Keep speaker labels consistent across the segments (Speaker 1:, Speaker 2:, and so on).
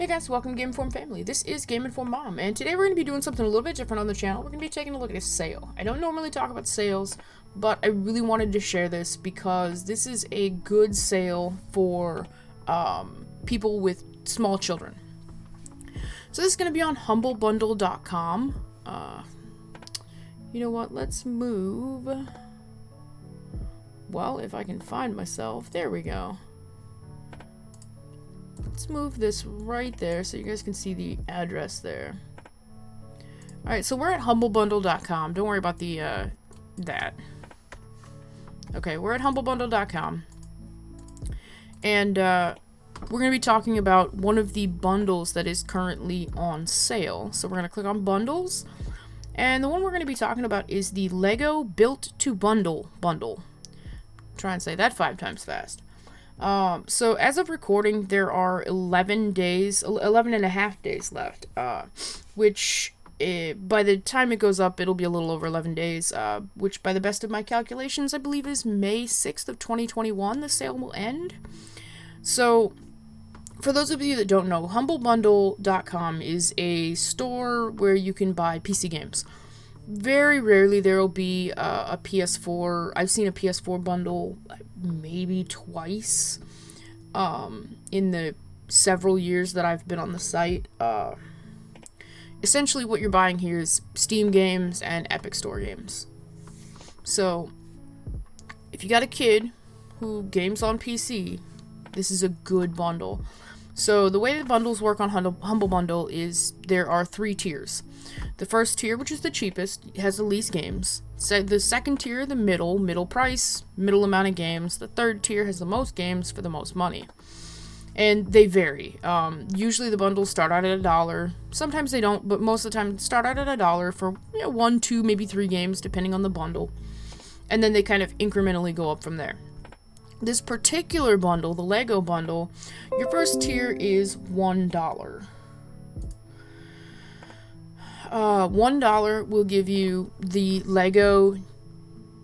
Speaker 1: Hey guys, welcome to Game Informed Family. This is Game Informed Mom, and today we're going to be doing something a little bit different on the channel. We're going to be taking a look at a sale. I don't normally talk about sales, but I really wanted to share this because this is a good sale for people with small children. So this is going to be on humblebundle.com. You know what? Let's move. Well, if I can find myself. There we go. Let's move this right there so you guys can see the address there. Alright, so we're at humblebundle.com. Don't worry about the, that. Okay, we're at humblebundle.com. And, we're going to be talking about one of the bundles that is currently on sale. So we're going to click on bundles. And the one we're going to be talking about is the Lego Built to Bundle bundle. Try and say that 5 times fast. So as of recording, there are 11 and a half days left, which by the time it goes up, it'll be a little over 11 days, which by the best of my calculations, I believe is May 6th of 2021, the sale will end. So for those of you that don't know, humblebundle.com is a store where you can buy PC games. Very rarely there will be a PS4. I've seen a PS4 bundle maybe twice in the several years that I've been on the site. Essentially what you're buying here is Steam games and Epic Store games. So if you got a kid who games on PC, this is a good bundle. So the way the bundles work on Humble Bundle is there are 3 tiers. The first tier, which is the cheapest, has the least games. The second tier, the middle price, middle amount of games. The third tier has the most games for the most money. And they vary. Usually the bundles start out at $1. Sometimes they don't, but most of the time start out at $1 for 1, 2, maybe 3 games, depending on the bundle. And then they kind of incrementally go up from there. This particular bundle, the Lego bundle, your first tier is $1. $1 will give you the Lego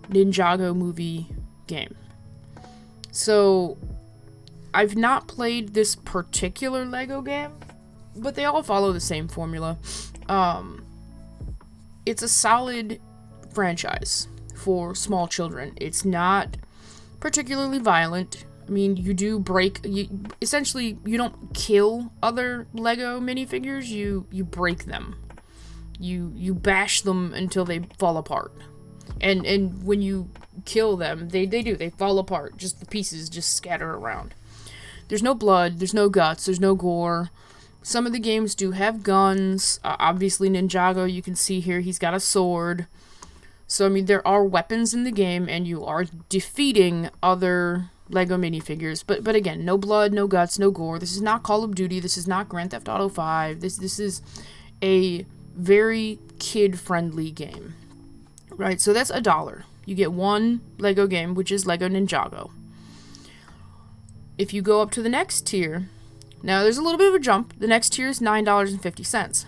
Speaker 1: Ninjago movie game. So, I've not played this particular Lego game, but they all follow the same formula. It's a solid franchise for small children. It's not particularly violent. I mean, you do break, essentially, you don't kill other Lego minifigures, you break them. You bash them until they fall apart. And when you kill them, they fall apart. Just the pieces just scatter around. There's no blood, there's no guts, there's no gore. Some of the games do have guns. Obviously, Ninjago, you can see here, he's got a sword. So, I mean, there are weapons in the game, and you are defeating other Lego minifigures. But again, no blood, no guts, no gore. This is not Call of Duty. This is not Grand Theft Auto 5. This is a very kid-friendly game. Right? So that's $1. You get one Lego game, which is Lego Ninjago. If you go up to the next tier, now there's a little bit of a jump. The next tier is $9.50.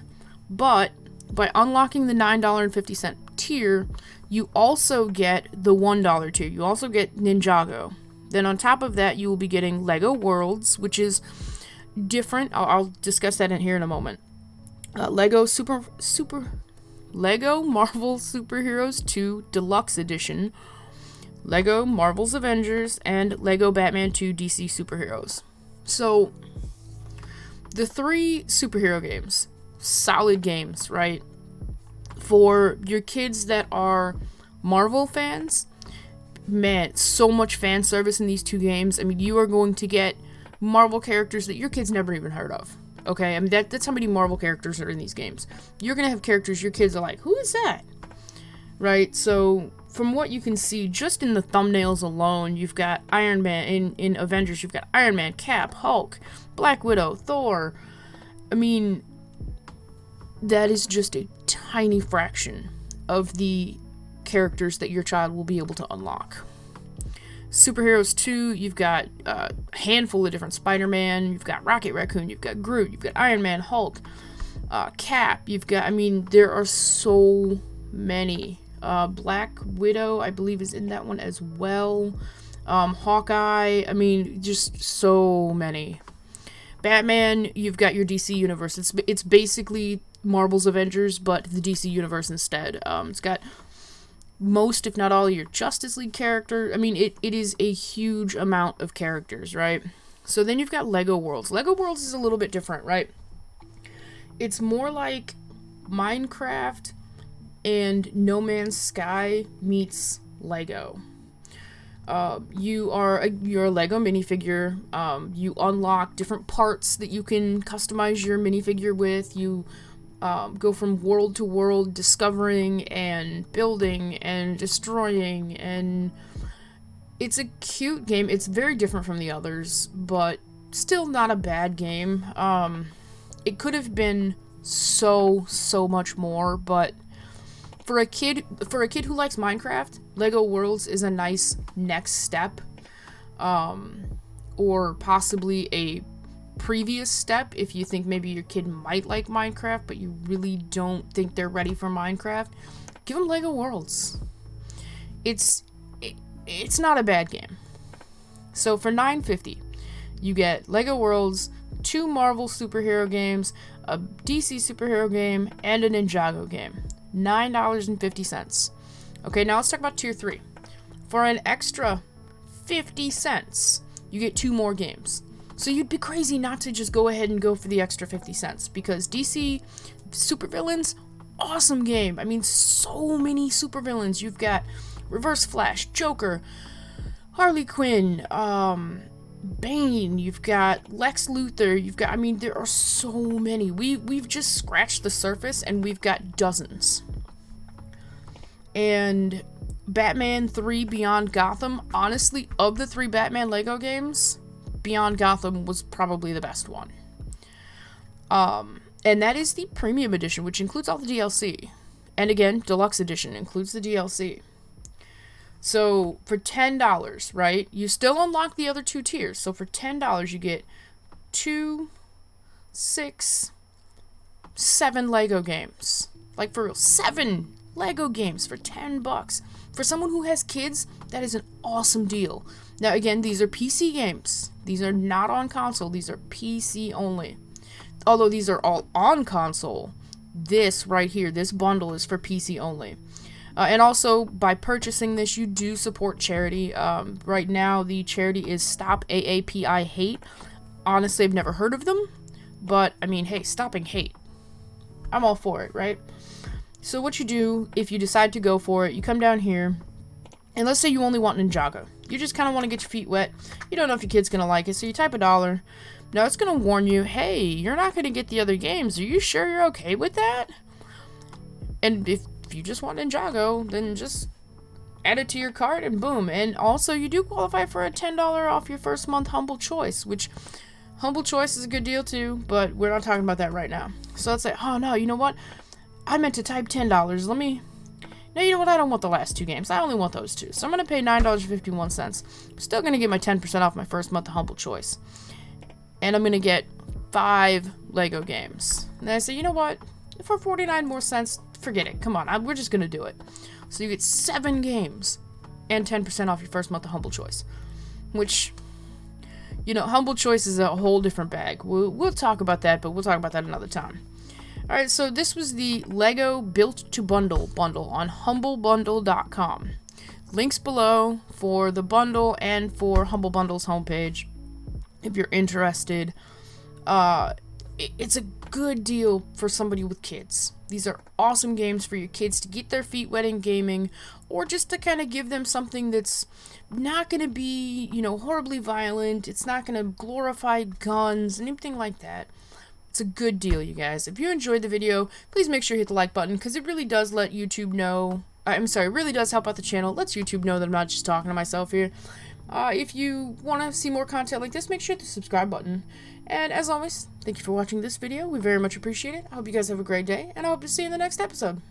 Speaker 1: But by unlocking the $9.50 tier, you also get the $1 tier. You also get Ninjago. Then on top of that, you will be getting Lego Worlds, which is different. I'll discuss that in here in a moment. Lego Marvel Superheroes 2 Deluxe Edition, Lego Marvel's Avengers, and Lego Batman 2 DC Superheroes. So, the 3 superhero games, solid games, right? For your kids that are Marvel fans, man, so much fan service in these 2 games. I mean, you are going to get Marvel characters that your kids never even heard of. Okay, I mean, that's how many Marvel characters are in these games. You're going to have characters your kids are like, who is that? Right, so from what you can see, just in the thumbnails alone, you've got Iron Man, in Avengers, you've got Iron Man, Cap, Hulk, Black Widow, Thor. I mean, that is just a tiny fraction of the characters that your child will be able to unlock. Superheroes 2, you've got a handful of different Spider-Man, you've got Rocket Raccoon, you've got Groot, you've got Iron Man, Hulk, Cap, you've got, I mean, there are so many. Black Widow, I believe, is in that one as well. Hawkeye, I mean, just so many. Batman, you've got your DC universe. It's basically Marvel's Avengers, but the DC universe instead. It's got most, if not all, of your Justice League characters. I mean, it is a huge amount of characters, right? So then you've got Lego Worlds. Lego Worlds is a little bit different, right? It's more like Minecraft and No Man's Sky meets Lego. You're a Lego minifigure. You unlock different parts that you can customize your minifigure with. You go from world to world, discovering and building and destroying, and it's a cute game. It's very different from the others, but still not a bad game. It could have been so much more, but for a kid who likes Minecraft, Lego Worlds is a nice next step, or possibly a previous step if you think maybe your kid might like Minecraft, but you really don't think they're ready for Minecraft. Give them Lego Worlds. It's not a bad game. So for $9.50, you get Lego Worlds, 2 Marvel superhero games, a DC superhero game, and a Ninjago game. $9.50. Okay, now let's talk about Tier 3. For an extra 50 cents, you get 2 more games. So you'd be crazy not to just go ahead and go for the extra 50 cents, because DC Supervillains, awesome game. I mean, so many supervillains. You've got Reverse Flash, Joker, Harley Quinn, Bane, you've got Lex Luthor, I mean, there are so many. We've just scratched the surface, and we've got dozens. And Batman 3 Beyond Gotham, honestly, of the 3 Batman Lego games, Beyond Gotham was probably the best one. And that is the Premium Edition, which includes all the DLC. And again, Deluxe Edition includes the DLC. So for $10, right, you still unlock the other 2 tiers. So for $10, you get 2, 6, 7 Lego games. Like, for real, 7 Lego games for $10. For someone who has kids, that is an awesome deal. Now, again, these are PC games. These are not on console. These are PC only. Although these are all on console, this right here, this bundle is for PC only. And also, by purchasing this, you do support charity. Right now, the charity is Stop AAPI Hate. Honestly, I've never heard of them. But, I mean, hey, stopping hate. I'm all for it, right? So what you do, if you decide to go for it, you come down here. And let's say you only want Ninjago. You just kind of want to get your feet wet. You don't know if your kid's going to like it, so you type $1. Now, it's going to warn you, hey, you're not going to get the other games. Are you sure you're okay with that? And if you just want Ninjago, then just add it to your cart and boom. And also, you do qualify for a $10 off your first month Humble Choice, which Humble Choice is a good deal too, but we're not talking about that right now. So let's say, oh no, you know what? I meant to type $10. No, you know what? I don't want the last 2 games. I only want those 2. So I'm going to pay $9.51. I'm still going to get my 10% off my first month of Humble Choice. And I'm going to get 5 Lego games. And then I say, you know what? For 49 more cents, forget it. Come on, we're just going to do it. So you get 7 games and 10% off your first month of Humble Choice. Which, you know, Humble Choice is a whole different bag. We'll talk about that, but we'll talk about that another time. Alright, so this was the Lego Built to Bundle on humblebundle.com. Links below for the bundle and for Humble Bundle's homepage if you're interested. It's a good deal for somebody with kids. These are awesome games for your kids to get their feet wet in gaming, or just to kind of give them something that's not going to be, you know, horribly violent. It's not going to glorify guns, anything like that. It's a good deal, you guys. If you enjoyed the video, please make sure you hit the like button, because it really does let YouTube know. It really does help out the channel. It lets YouTube know that I'm not just talking to myself here. If you want to see more content like this, make sure to hit the subscribe button. And as always, thank you for watching this video. We very much appreciate it. I hope you guys have a great day, and I hope to see you in the next episode.